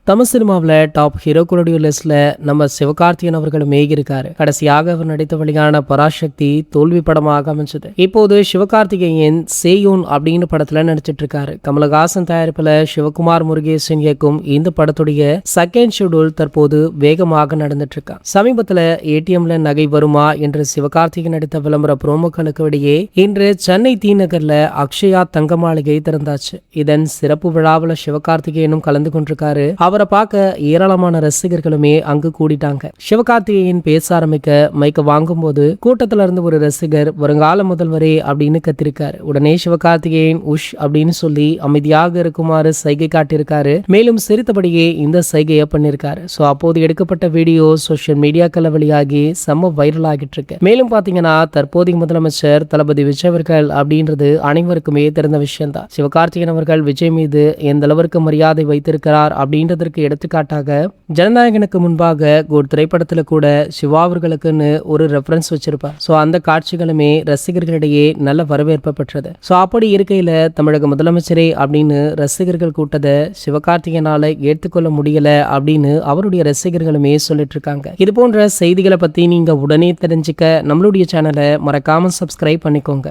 தமிழ் சினிமாவில் டாப் ஹீரோக்களுடைய லிஸ்ட்ல நம்ம சிவகார்த்திகேயன் அவர்களுமே இருக்காரு. கடைசியாக அவர் நடித்த வெளியான பராசக்தி தோல்வி படமாக அமைஞ்சது. இப்போது சிவகார்த்திகேயன் சேயோன் அப்படின்னு படத்துல நடிச்சிட்டு இருக்காரு. கமலஹாசன் தயாரிப்புல சிவகுமார் முருகேசன் இயக்கும் இந்த படத்துடைய செகண்ட் ஷெட்யூல் தற்போது வேகமாக நடந்துட்டு இருக்கா. சமீபத்துல ஏடிஎம்ல நகை வருமா என்று சிவகார்த்திகேயன் நடித்த விளம்பர புரோமோக்களுக்கு இடையே இன்று சென்னை தி நகர்ல அக்ஷயா தங்க மாளிகை திறந்தாச்சு. இதன் சிறப்பு விழாவில் சிவகார்த்திகேயனும் கலந்து கொண்டிருக்காரு. அவரை பார்க்க ஏராளமான ரசிகர்களுமே அங்கு கூடிட்டாங்க. சிவகார்த்திகேயன் பேச ஆரம்பிக்க மைக்க வாங்கும் போது கூட்டத்துல இருந்து ஒரு ரசிகர் வருங்கால முதல்வரே அப்படின்னு கத்திருக்காரு. உடனே சிவகார்த்திகேயன் உஷ் அப்படின்னு சொல்லி அமைதியாக இருக்குமாறு சைகை காட்டியிருக்காரு. மேலும் சிரித்தபடியே இந்த சைகையை பண்ணிருக்காரு. சோ அப்போது எடுக்கப்பட்ட வீடியோ சோசியல் மீடியாக்கள் வெளியாகி செம்ம வைரல் ஆகிட்டு இருக்கு. மேலும் பாத்தீங்கன்னா தற்போதைய முதலமைச்சர் தளபதி விஜய் அவர்கள் அப்படின்றது அனைவருக்குமே தெரிந்த விஷயம் தான். சிவகார்த்திகேயன் அவர்கள் விஜய் மீது எந்த அளவிற்கு மரியாதை வைத்திருக்கிறார் அப்படின்றது எடுத்துக்காட்டாக ஜனநாயகனுக்கு முன்பாக ஒரு திரைப்படத்துல கூட சிவா அவர்களுக்குன்னு ஒரு ரெஃபரன்ஸ் வச்சிருப்பார். சோ அந்த காட்சிகளுமே ரசிகர்களிடையே நல்ல வரவேற்பு பெற்றது. சோ அப்படி இருக்கையில தமிழக முதலமைச்சரே அப்படின்னு ரசிகர்கள் கூட்டத்தை சிவகார்த்திகேயனால ஏற்றுக்கொள்ள முடியல அப்படின்னு அவருடைய ரசிகர்களுமே சொல்லிட்டு இருக்காங்க. இது போன்ற செய்திகளை பத்தி நீங்க உடனே தெரிஞ்சுக்க நம்மளுடைய சேனலை மறக்காம சப்ஸ்கிரைப் பண்ணிக்கோங்க.